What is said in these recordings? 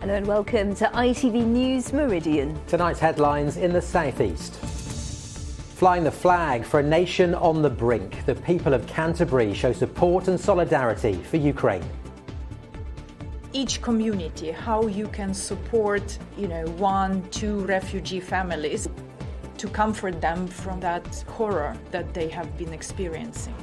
Hello and welcome to ITV News Meridian. Tonight's headlines in the southeast. Flying the flag for a nation on the brink, the people of Canterbury show support and solidarity for Ukraine. Each community, how you can support, 1, 2 refugee families to comfort them from that horror that they have been experiencing.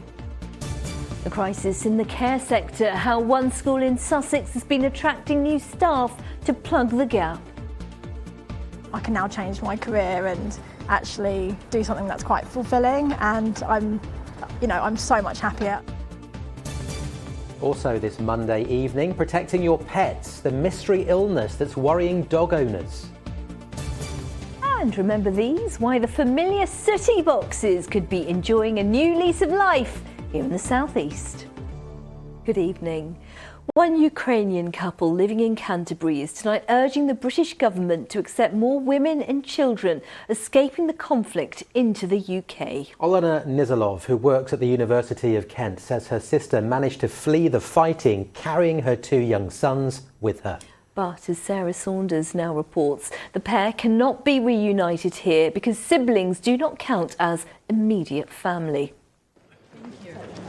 The crisis in the care sector, how one school in Sussex has been attracting new staff to plug the gap. I can now change my career and actually do something that's quite fulfilling, and I'm so much happier. Also this Monday evening, protecting your pets, the mystery illness that's worrying dog owners. And remember these, why the familiar sooty boxes could be enjoying a new lease of life here in the southeast. Good evening. One Ukrainian couple living in Canterbury is tonight urging the British government to accept more women and children escaping the conflict into the UK. Olena Nizolov, who works at the University of Kent, says her sister managed to flee the fighting, carrying her 2 young sons with her. But as Sarah Saunders now reports, the pair cannot be reunited here because siblings do not count as immediate family.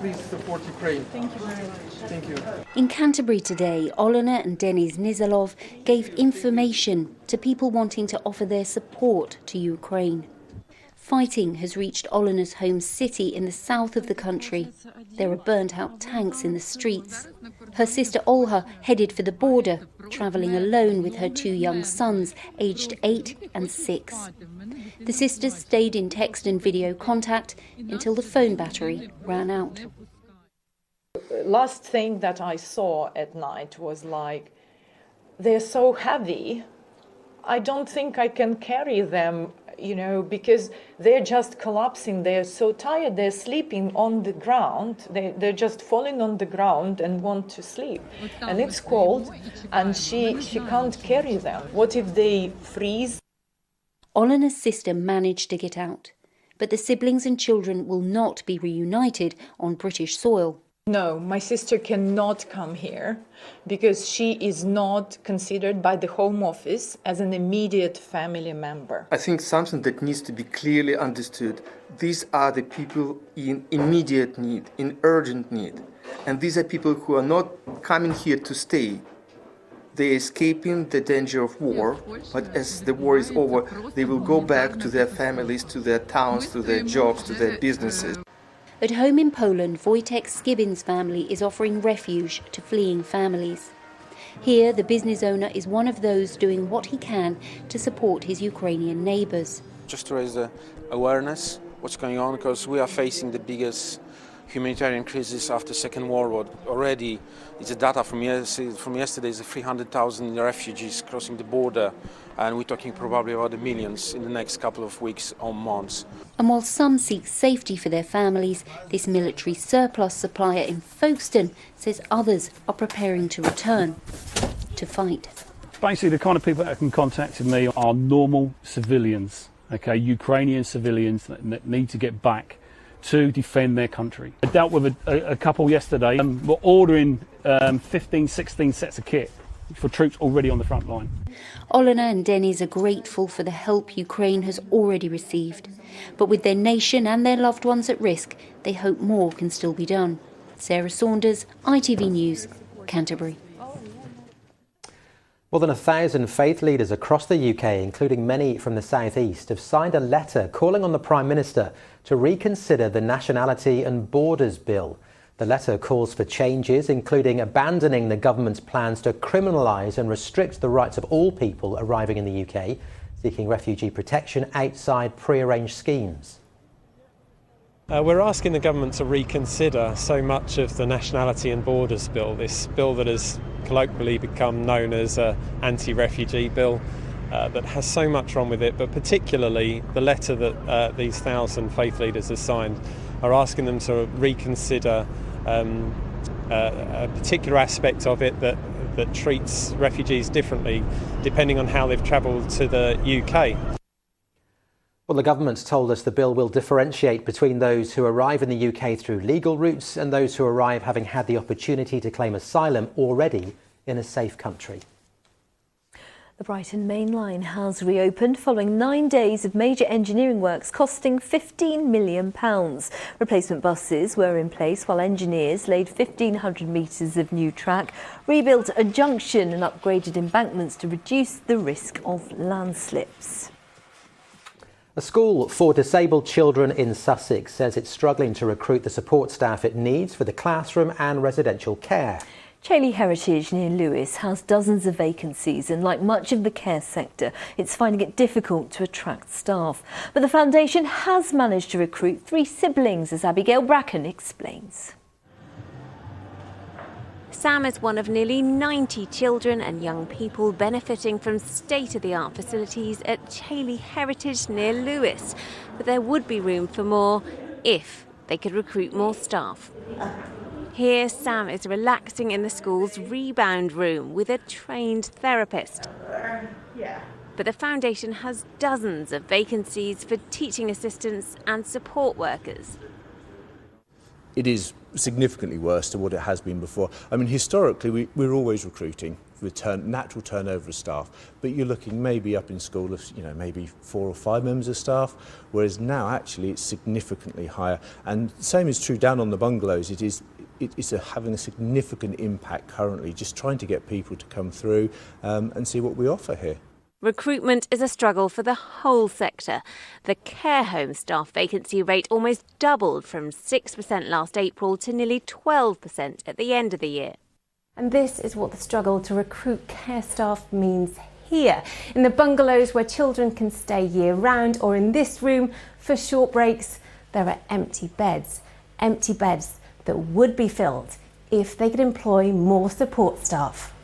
Please support Ukraine. Thank you very much. Thank you. In Canterbury today, Olena and Denis Nizolov gave information to people wanting to offer their support to Ukraine. Fighting has reached Olena's home city in the south of the country. There are burnt-out tanks in the streets. Her sister Olha headed for the border, travelling alone with her 2 young sons, aged 8 and 6. The sisters stayed in text and video contact until the phone battery ran out. Last thing that I saw at night was like, they're so heavy. I don't think I can carry them, because they're just collapsing. They're so tired. They're sleeping on the ground. They're just falling on the ground and want to sleep. And it's cold, and she can't carry them. What if they freeze? Olena's sister managed to get out, but the siblings and children will not be reunited on British soil. No, my sister cannot come here because she is not considered by the Home Office as an immediate family member. I think something that needs to be clearly understood. These are the people in immediate need, in urgent need. And these are people who are not coming here to stay. They're escaping the danger of war, but as the war is over, they will go back to their families, to their towns, to their jobs, to their businesses. At home in Poland, Wojtek Skibin's family is offering refuge to fleeing families. Here, the business owner is one of those doing what he can to support his Ukrainian neighbours. Just to raise the awareness what's going on, because we are facing the biggest humanitarian crisis after Second World War. Already, it's a data from yesterday, is 300,000 refugees crossing the border, and we're talking probably about the millions in the next couple of weeks or months. And while some seek safety for their families, this military surplus supplier in Folkestone says others are preparing to return to fight. Basically, the kind of people that have contacted me are normal civilians, Ukrainian civilians that need to get back to defend their country. I dealt with a couple yesterday and were ordering 15, 16 sets of kit for troops already on the front line. Olena and Denis are grateful for the help Ukraine has already received. But with their nation and their loved ones at risk, they hope more can still be done. Sarah Saunders, ITV News, Canterbury. More than 1,000 faith leaders across the UK, including many from the southeast, have signed a letter calling on the Prime Minister to reconsider the Nationality and Borders Bill. The letter calls for changes, including abandoning the government's plans to criminalise and restrict the rights of all people arriving in the UK, seeking refugee protection outside pre-arranged schemes. We're asking the government to reconsider so much of the Nationality and Borders Bill, this bill that has colloquially become known as an anti-refugee bill that has so much wrong with it, but particularly the letter that these 1,000 faith leaders have signed are asking them to reconsider a particular aspect of it that treats refugees differently depending on how they've travelled to the UK. Well, the government's told us the bill will differentiate between those who arrive in the UK through legal routes and those who arrive having had the opportunity to claim asylum already in a safe country. The Brighton Main Line has reopened following 9 days of major engineering works costing £15 million. Replacement buses were in place while engineers laid 1,500 metres of new track, rebuilt a junction and upgraded embankments to reduce the risk of landslips. A school for disabled children in Sussex says it's struggling to recruit the support staff it needs for the classroom and residential care. Chailey Heritage near Lewes has dozens of vacancies and like much of the care sector, it's finding it difficult to attract staff. But the foundation has managed to recruit 3 siblings, as Abigail Bracken explains. Sam is one of nearly 90 children and young people benefiting from state-of-the-art facilities at Chailey Heritage near Lewes. But there would be room for more if they could recruit more staff. Here, Sam is relaxing in the school's rebound room with a trained therapist. But the foundation has dozens of vacancies for teaching assistants and support workers. It is significantly worse to what it has been before. I mean, historically, we're always recruiting with natural turnover of staff, but you're looking maybe up in school of, maybe 4 or 5 members of staff, whereas now actually it's significantly higher. And the same is true down on the bungalows. It's having a significant impact currently, just trying to get people to come through and see what we offer here. Recruitment is a struggle for the whole sector. The care home staff vacancy rate almost doubled from 6% last April to nearly 12% at the end of the year. And this is what the struggle to recruit care staff means here, in the bungalows where children can stay year round, or in this room for short breaks. There are empty beds that would be filled if they could employ more support staff.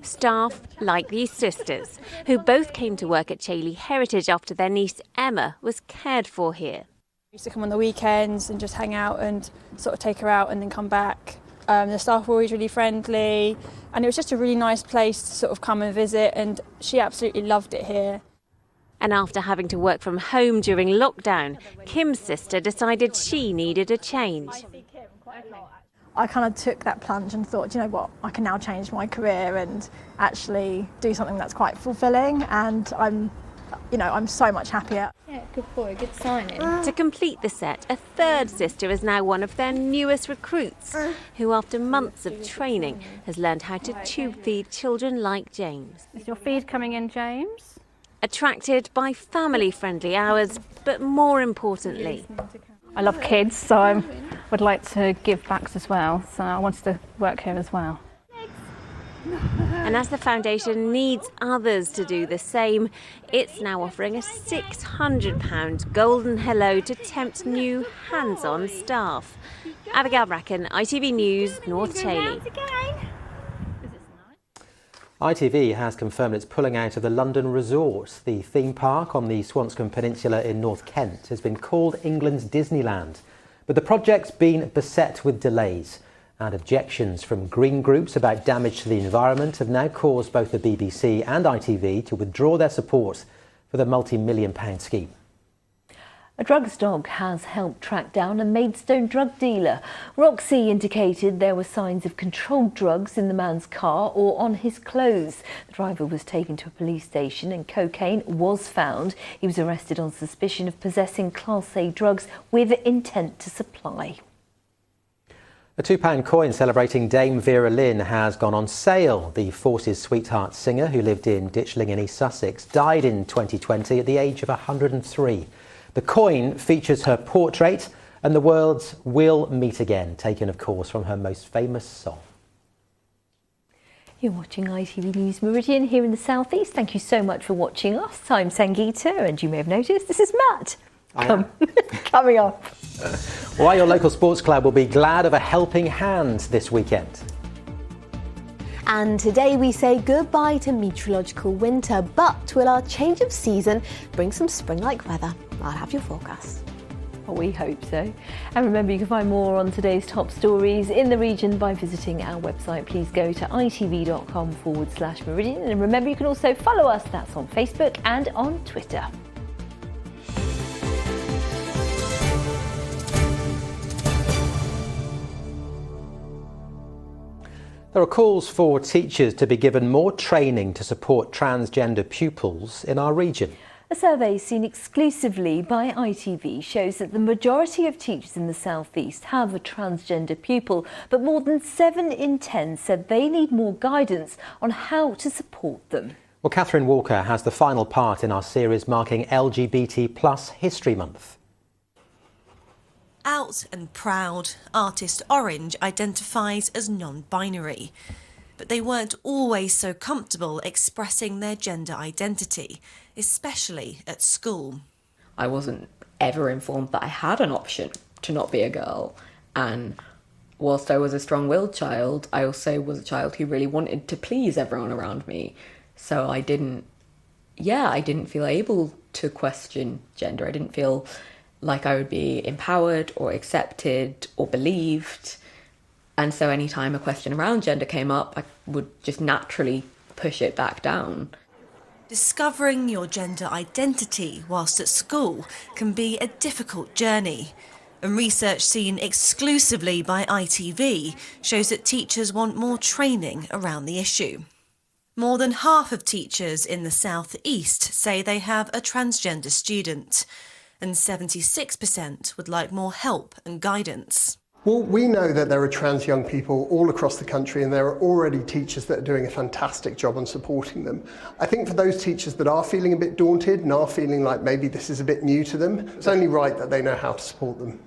Staff like these sisters, who both came to work at Chailey Heritage after their niece Emma was cared for here. I used to come on the weekends and just hang out and sort of take her out and then come back. The staff were always really friendly and it was just a really nice place to sort of come and visit, and she absolutely loved it here. And after having to work from home during lockdown, Kim's sister decided she needed a change. I kind of took that plunge and thought, you know what, I can now change my career and actually do something that's quite fulfilling, and I'm so much happier. Yeah, good boy, good signing. To complete the set, a third sister is now one of their newest recruits, who after months of training has learned how to tube feed children like James. Is your feed coming in, James? Attracted by family-friendly hours, but more importantly, I love kids, so I would like to give back as well, so I wanted to work here as well. And as the foundation needs others to do the same, it's now offering a £600 golden hello to tempt new hands-on staff. Abigail Bracken, ITV News, North Chailey. ITV has confirmed it's pulling out of the London Resort. The theme park on the Swanscombe Peninsula in North Kent has been called England's Disneyland. But the project's been beset with delays, and objections from green groups about damage to the environment have now caused both the BBC and ITV to withdraw their support for the multi-million-pound scheme. A drugs dog has helped track down a Maidstone drug dealer. Roxy indicated there were signs of controlled drugs in the man's car or on his clothes. The driver was taken to a police station and cocaine was found. He was arrested on suspicion of possessing Class A drugs with intent to supply. A £2 coin celebrating Dame Vera Lynn has gone on sale. The Forces sweetheart singer, who lived in Ditchling in East Sussex, died in 2020 at the age of 103. The coin features her portrait and the words "We'll meet again," taken of course from her most famous song. You're watching ITV News Meridian here in the South East. Thank you so much for watching us. I'm Sangeeta, and you may have noticed this is Matt. Coming up. Why your local sports club will be glad of a helping hand this weekend. And today we say goodbye to meteorological winter, but will our change of season bring some spring-like weather? I'll have your forecast. Well, we hope so. And remember, you can find more on today's top stories in the region by visiting our website. Please go to itv.com/Meridian. And remember, you can also follow us. That's on Facebook and on Twitter. There are calls for teachers to be given more training to support transgender pupils in our region. A survey seen exclusively by ITV shows that the majority of teachers in the South East have a transgender pupil, but more than 7 in 10 said they need more guidance on how to support them. Well, Catherine Walker has the final part in our series marking LGBT+ History Month. Out and proud, artist Orange identifies as non-binary. But they weren't always so comfortable expressing their gender identity, especially at school. I wasn't ever informed that I had an option to not be a girl. And whilst I was a strong-willed child, I also was a child who really wanted to please everyone around me. So I didn't feel able to question gender. I didn't feel like I would be empowered or accepted or believed. And so anytime a question around gender came up, I would just naturally push it back down. Discovering your gender identity whilst at school can be a difficult journey. And research seen exclusively by ITV shows that teachers want more training around the issue. More than half of teachers in the South East say they have a transgender student, and 76% would like more help and guidance. Well, we know that there are trans young people all across the country, and there are already teachers that are doing a fantastic job on supporting them. I think for those teachers that are feeling a bit daunted and are feeling like maybe this is a bit new to them, it's only right that they know how to support them.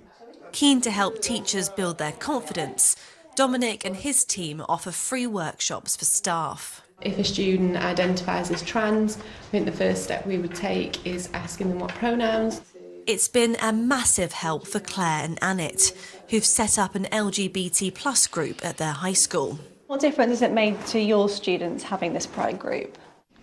Keen to help teachers build their confidence, Dominic and his team offer free workshops for staff. If a student identifies as trans, I think the first step we would take is asking them what pronouns. It's been a massive help for Claire and Annette, who've set up an LGBT+ group at their high school. What difference has it made to your students having this pride group?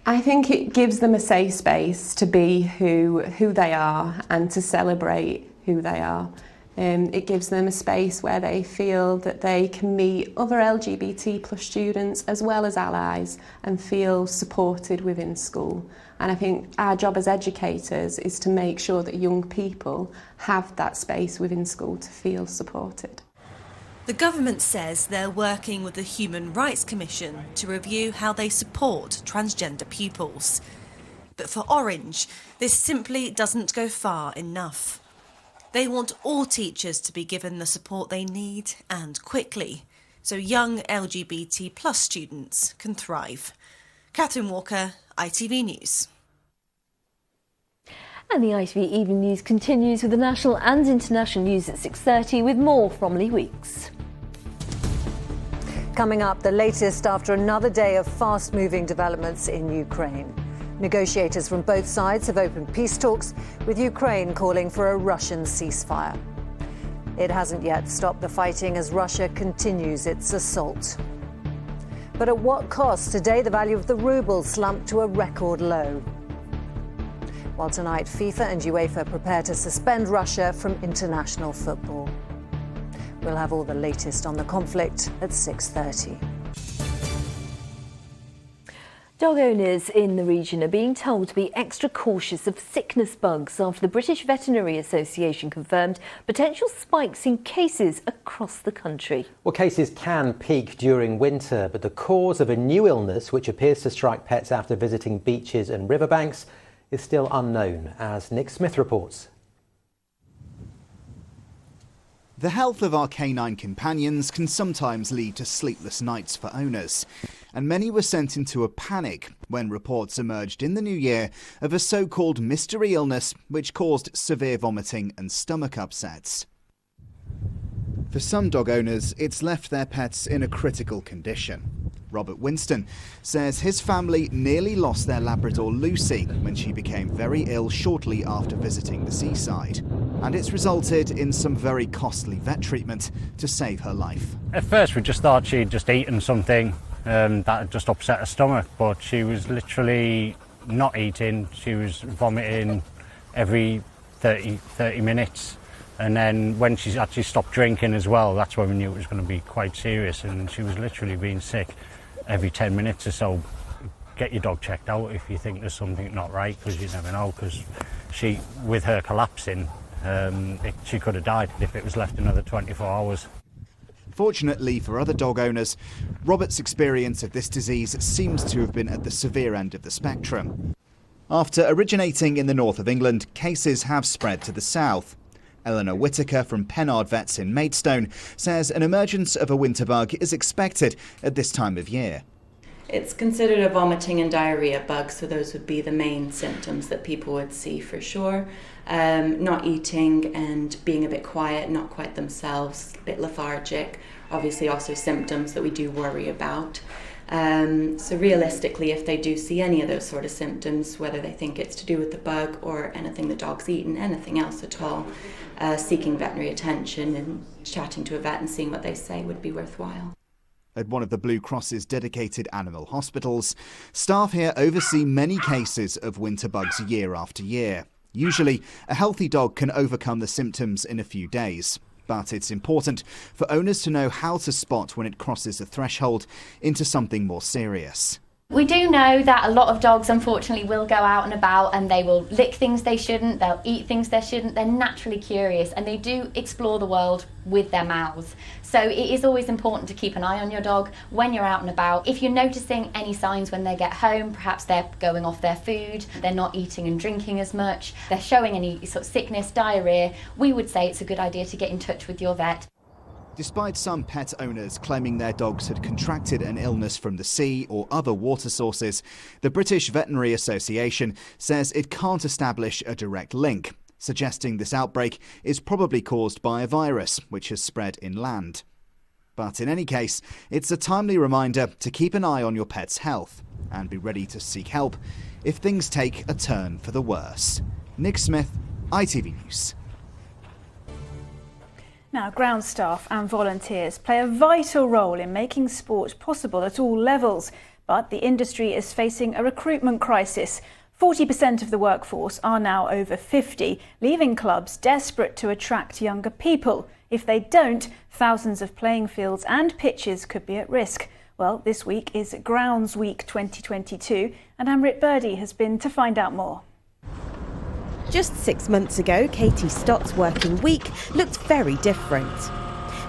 I think it gives them a safe space to be who they are and to celebrate who they are. It gives them a space where they feel that they can meet other LGBT+ students as well as allies and feel supported within school. And I think our job as educators is to make sure that young people have that space within school to feel supported. The government says they're working with the Human Rights Commission to review how they support transgender pupils. But for Orange, this simply doesn't go far enough. They want all teachers to be given the support they need and quickly, so young LGBT+ students can thrive. Catherine Walker, ITV News. And the ITV Evening News continues with the national and international news at 6:30 with more from Lee Weeks. Coming up, the latest after another day of fast-moving developments in Ukraine. Negotiators from both sides have opened peace talks, with Ukraine calling for a Russian ceasefire. It hasn't yet stopped the fighting as Russia continues its assault. But at what cost? Today, the value of the ruble slumped to a record low. While tonight, FIFA and UEFA prepare to suspend Russia from international football. We'll have all the latest on the conflict at 6:30. Dog owners in the region are being told to be extra cautious of sickness bugs after the British Veterinary Association confirmed potential spikes in cases across the country. Well, cases can peak during winter, but the cause of a new illness, which appears to strike pets after visiting beaches and riverbanks, is still unknown, as Nick Smith reports. The health of our canine companions can sometimes lead to sleepless nights for owners, and many were sent into a panic when reports emerged in the new year of a so-called mystery illness which caused severe vomiting and stomach upsets. For some dog owners, it's left their pets in a critical condition. Robert Winston says his family nearly lost their Labrador Lucy when she became very ill shortly after visiting the seaside. And it's resulted in some very costly vet treatment to save her life. At first we just thought she'd just eaten something that had just upset her stomach, but she was literally not eating. She was vomiting every 30 minutes. And then when she actually stopped drinking as well, that's when we knew it was going to be quite serious, and she was literally being sick every 10 minutes or so. Get your dog checked out if you think there's something not right, because you never know, because she, with her collapsing, she could have died if it was left another 24 hours. Unfortunately for other dog owners, Robert's experience of this disease seems to have been at the severe end of the spectrum. After originating in the north of England, cases have spread to the south. Eleanor Whittaker from Pennard Vets in Maidstone says an emergence of a winter bug is expected at this time of year. It's considered a vomiting and diarrhea bug, so those would be the main symptoms that people would see for sure. Not eating and being a bit quiet, not quite themselves, a bit lethargic, obviously also symptoms that we do worry about. So realistically, if they do see any of those sort of symptoms, whether they think it's to do with the bug or anything the dog's eaten, anything else at all, seeking veterinary attention and chatting to a vet and seeing what they say would be worthwhile. At one of the Blue Cross's dedicated animal hospitals, staff here oversee many cases of winter bugs year after year. Usually, a healthy dog can overcome the symptoms in a few days. But it's important for owners to know how to spot when it crosses a threshold into something more serious. We do know that a lot of dogs unfortunately will go out and about and they will lick things they shouldn't, they'll eat things they shouldn't. They're naturally curious and they do explore the world with their mouths. So it is always important to keep an eye on your dog when you're out and about. If you're noticing any signs when they get home, perhaps they're going off their food, they're not eating and drinking as much, they're showing any sort of sickness, diarrhea, we would say it's a good idea to get in touch with your vet. Despite some pet owners claiming their dogs had contracted an illness from the sea or other water sources, the British Veterinary Association says it can't establish a direct link, suggesting this outbreak is probably caused by a virus which has spread inland. But in any case, it's a timely reminder to keep an eye on your pet's health and be ready to seek help if things take a turn for the worse. Nick Smith, ITV News. Now, ground staff and volunteers play a vital role in making sport possible at all levels, but the industry is facing a recruitment crisis. 40% of the workforce are now over 50, leaving clubs desperate to attract younger people. If they don't, thousands of playing fields and pitches could be at risk. Well, this week is Grounds Week 2022, and Amrit Birdie has been to find out more. Just 6 months ago, Katie Stott's working week looked very different.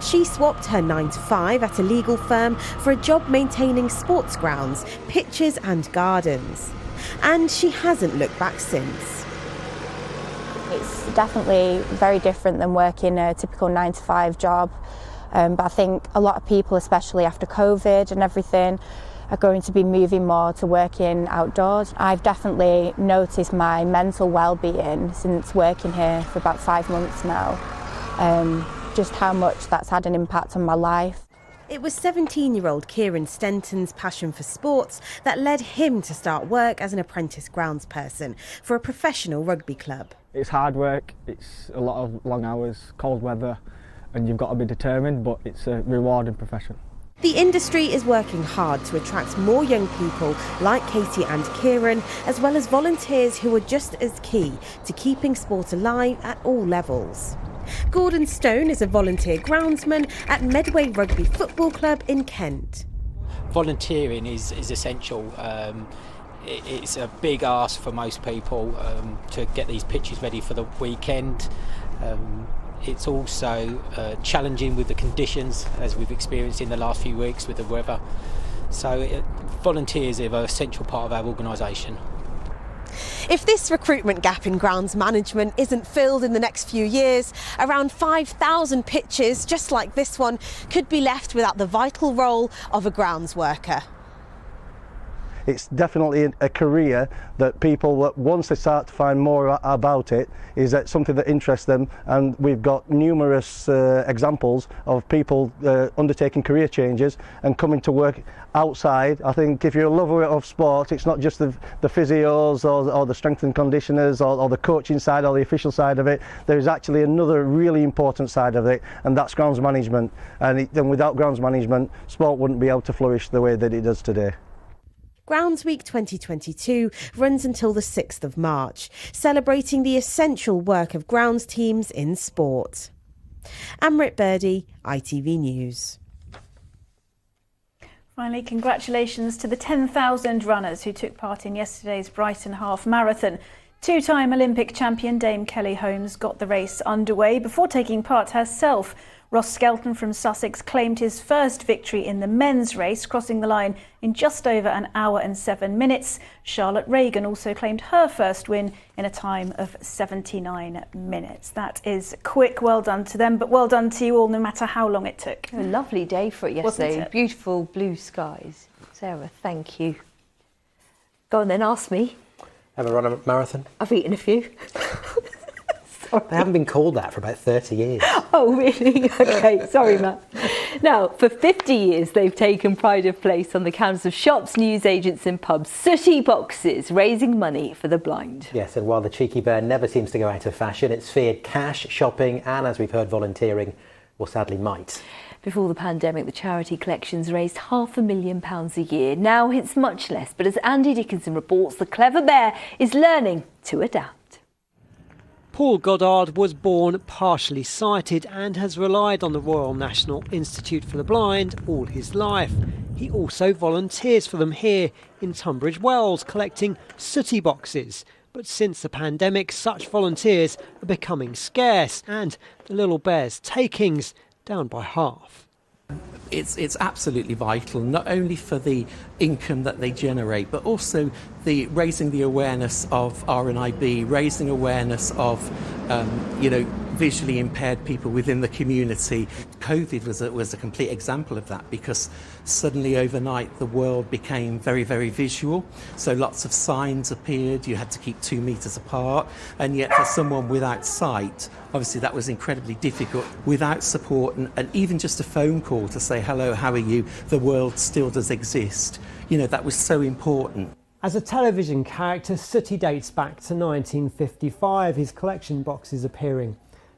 She swapped her 9-to-5 at a legal firm for a job maintaining sports grounds, pitches and gardens. And she hasn't looked back since. It's definitely very different than working a typical 9-to-5 job. But I think a lot of people, especially after COVID and everything, are going to be moving more to working outdoors. I've definitely noticed my mental well-being since working here for about 5 months now, just how much that's had an impact on my life. It was 17-year-old Kieran Stenton's passion for sports that led him to start work as an apprentice groundsperson for a professional rugby club. It's hard work, it's a lot of long hours, cold weather, and you've got to be determined, but it's a rewarding profession. The industry is working hard to attract more young people like Katie and Kieran, as well as volunteers who are just as key to keeping sport alive at all levels. Gordon Stone is a volunteer groundsman at Medway Rugby Football Club in Kent. Volunteering is essential. It's a big ask for most people to get these pitches ready for the weekend. It's also challenging with the conditions, as we've experienced in the last few weeks with the weather. So volunteers are an essential part of our organisation. If this recruitment gap in grounds management isn't filled in the next few years, around 5,000 pitches, just like this one, could be left without the vital role of a grounds worker. It's definitely a career that people, once they start to find more about it, is that something that interests them, and we've got numerous examples of people undertaking career changes and coming to work outside. I think if you're a lover of sport, it's not just the physios or the strength and conditioners or the coaching side or the official side of it. There's actually another really important side of it, and that's grounds management. And without grounds management, sport wouldn't be able to flourish the way that it does today. Grounds Week 2022 runs until the 6th of March, celebrating the essential work of grounds teams in sport. Amrit Birdie, ITV News. Finally, congratulations to the 10,000 runners who took part in yesterday's Brighton Half Marathon. Two-time Olympic champion Dame Kelly Holmes got the race underway before taking part herself. Ross Skelton from Sussex claimed his first victory in the men's race, crossing the line in just over an hour and 7 minutes. Charlotte Reagan also claimed her first win in a time of 79 minutes. That is quick. Well done to them, but well done to you all, no matter how long it took. A lovely day for it yesterday. Wasn't it? Beautiful blue skies. Sarah, thank you. Go on then, ask me. Ever run a marathon? I've eaten a few. They haven't been called that for about 30 years. Oh, really? OK, sorry, Matt. Now, for 50 years, they've taken pride of place on the counters of shops, newsagents and pubs. Sooty boxes, raising money for the blind. Yes, and while the cheeky bear never seems to go out of fashion, it's feared cash, shopping and, as we've heard, volunteering, or sadly might. Before the pandemic, the charity collections raised £500,000 a year. Now it's much less, but as Andy Dickinson reports, the clever bear is learning to adapt. Paul Goddard was born partially sighted and has relied on the Royal National Institute for the Blind all his life. He also volunteers for them here in Tunbridge Wells, collecting sooty boxes. But since the pandemic, such volunteers are becoming scarce and the little bear's takings down by half. It's absolutely vital, not only for the income that they generate, but also the raising the awareness of RNIB, raising awareness of, visually impaired people within the community. COVID was a complete example of that, because suddenly overnight the world became very, very visual. So lots of signs appeared, you had to keep 2 meters apart, and yet for someone without sight, obviously that was incredibly difficult. Without support and even just a phone call to say, hello, how are you? The world still does exist. That was so important. As a television character, Sooty dates back to 1955, his collection boxes appearing.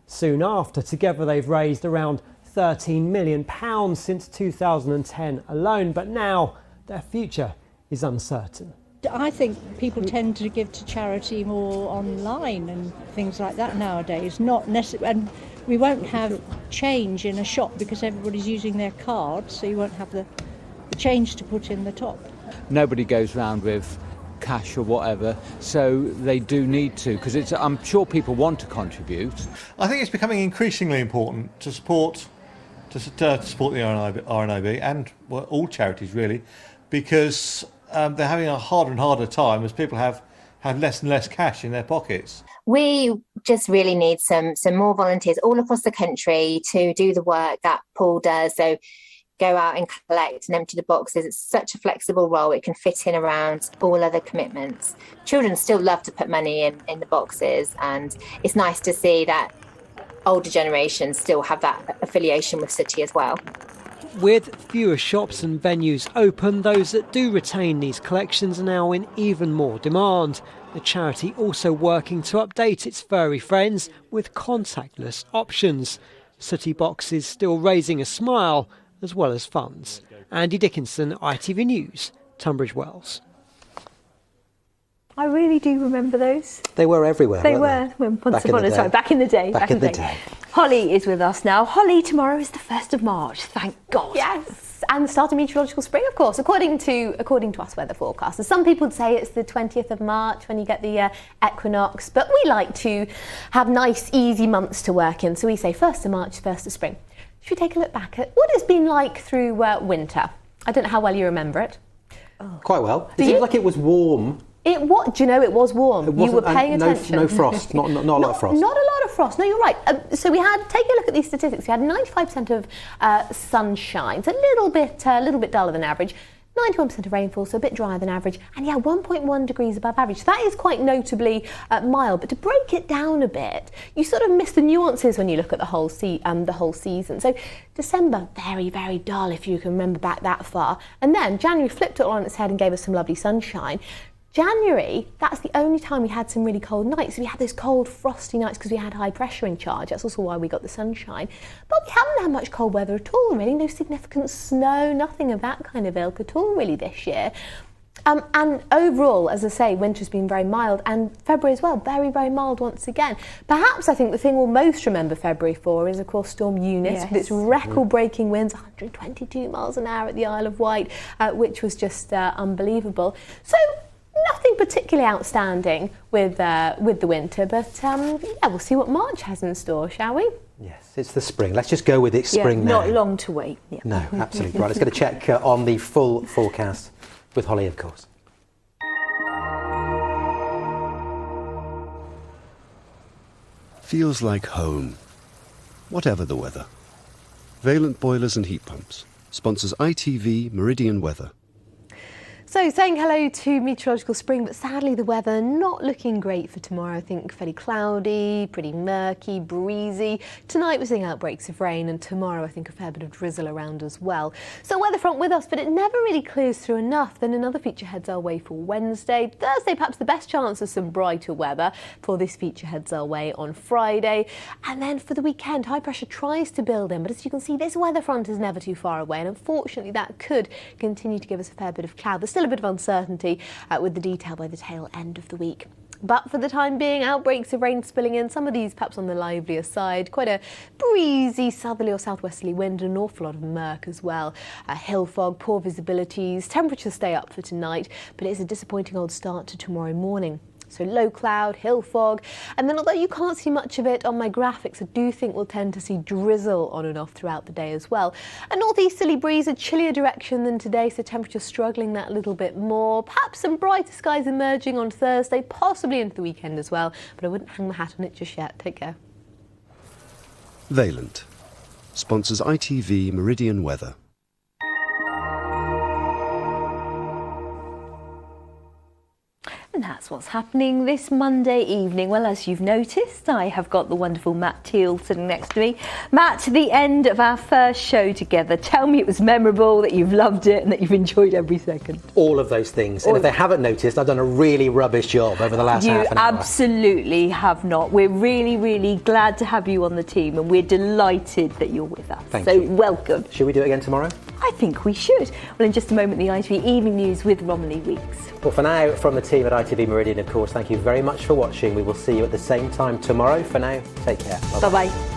Soon after, together they've raised around £13 million since 2010 alone, but now their future is uncertain. I think people tend to give to charity more online and things like that nowadays, not necessarily, and we won't have change in a shop because everybody's using their card, so you won't have the change to put in the top. Nobody goes round with cash or whatever, so they do need to, because I'm sure people want to contribute. I think it's becoming increasingly important to support the RNIB and all charities really, because they're having a harder and harder time as people have less and less cash in their pockets. We just really need some more volunteers all across the country to do the work that Paul does. So go out and collect and empty the boxes. It's such a flexible role. It can fit in around all other commitments. Children still love to put money in the boxes, and it's nice to see that older generations still have that affiliation with Sooty as well. With fewer shops and venues open, those that do retain these collections are now in even more demand. The charity also working to update its furry friends with contactless options. Sooty boxes still raising a smile as well as funds. Andy Dickinson, ITV News, Tunbridge Wells. I really do remember those. They were everywhere, They weren't were. Once upon a time. Back in the day. Back in the day. Holly is with us now. Holly, tomorrow is the 1st of March. Thank God. Yes, and the start of meteorological spring, of course, according to us weather forecasters. Some people would say it's the 20th of March when you get the equinox, but we like to have nice, easy months to work in. So we say 1st of March, 1st of spring. Should we take a look back at what it's been like through winter? I don't know how well you remember it. Quite well. It seems like it was warm. Do you know, it was warm. You were paying attention. No frost, not a lot of frost. Not a lot of frost. No, you're right. So take a look at these statistics. We had 95% of sunshine. It's a little bit duller than average. 91% of rainfall, so a bit drier than average, and 1.1 degrees above average. So that is quite notably mild. But to break it down a bit, you sort of miss the nuances when you look at the whole season. So December, very, very dull, if you can remember back that far. And then January flipped it all on its head and gave us some lovely sunshine. January, that's the only time we had some really cold nights. We had those cold, frosty nights because we had high pressure in charge. That's also why we got the sunshine. But we haven't had much cold weather at all, really. No significant snow, nothing of that kind of ilk at all, really, this year. And overall, as I say, winter's been very mild, and February as well, very, very mild once again. Perhaps I think the thing we'll most remember February for is, of course, Storm Eunice, with its record-breaking winds, 122 miles an hour at the Isle of Wight, which was just unbelievable. So nothing particularly outstanding with the winter, but we'll see what March has in store, shall we? Yes, it's the spring. Let's just go with it, spring now. Not long to wait. Yeah. No, absolutely. Right, let's get a check on the full forecast with Holly, of course. Feels like home, whatever the weather. Valent Boilers and Heat Pumps sponsors ITV Meridian Weather. So saying hello to meteorological spring, but sadly the weather not looking great for tomorrow. I think fairly cloudy, pretty murky, breezy. Tonight we're seeing outbreaks of rain, and tomorrow I think a fair bit of drizzle around as well. So weather front with us, but it never really clears through enough. Then another feature heads our way for Wednesday. Thursday, perhaps the best chance of some brighter weather for this feature heads our way on Friday. And then for the weekend, high pressure tries to build in, but as you can see, this weather front is never too far away, and unfortunately that could continue to give us a fair bit of cloud. There's still a bit of uncertainty with the detail by the tail end of the week. But for the time being, outbreaks of rain spilling in, some of these perhaps on the livelier side, quite a breezy southerly or southwesterly wind, an awful lot of murk as well. Hill fog, poor visibilities, temperatures stay up for tonight, but it's a disappointing old start to tomorrow morning. So low cloud, hill fog, and then although you can't see much of it on my graphics, I do think we'll tend to see drizzle on and off throughout the day as well. A northeasterly breeze, a chillier direction than today, so temperatures struggling that little bit more. Perhaps some brighter skies emerging on Thursday, possibly into the weekend as well, but I wouldn't hang my hat on it just yet. Take care. Valent sponsors ITV Meridian Weather. And that's what's happening this Monday evening. Well, as you've noticed, I have got the wonderful Matt Teal sitting next to me. Matt, the end of our first show together. Tell me it was memorable, that you've loved it and that you've enjoyed every second. All of those things. And if they haven't noticed, I've done a really rubbish job over the last half an hour. You absolutely have not. We're really, really glad to have you on the team, and we're delighted that you're with us. Thank you. Welcome. Should we do it again tomorrow? I think we should. Well, in just a moment, the ITV Evening News with Romilly Weeks. Well, for now, from the team at ITV Meridian, of course, thank you very much for watching. We will see you at the same time tomorrow. For now, take care. Bye-bye. Bye-bye.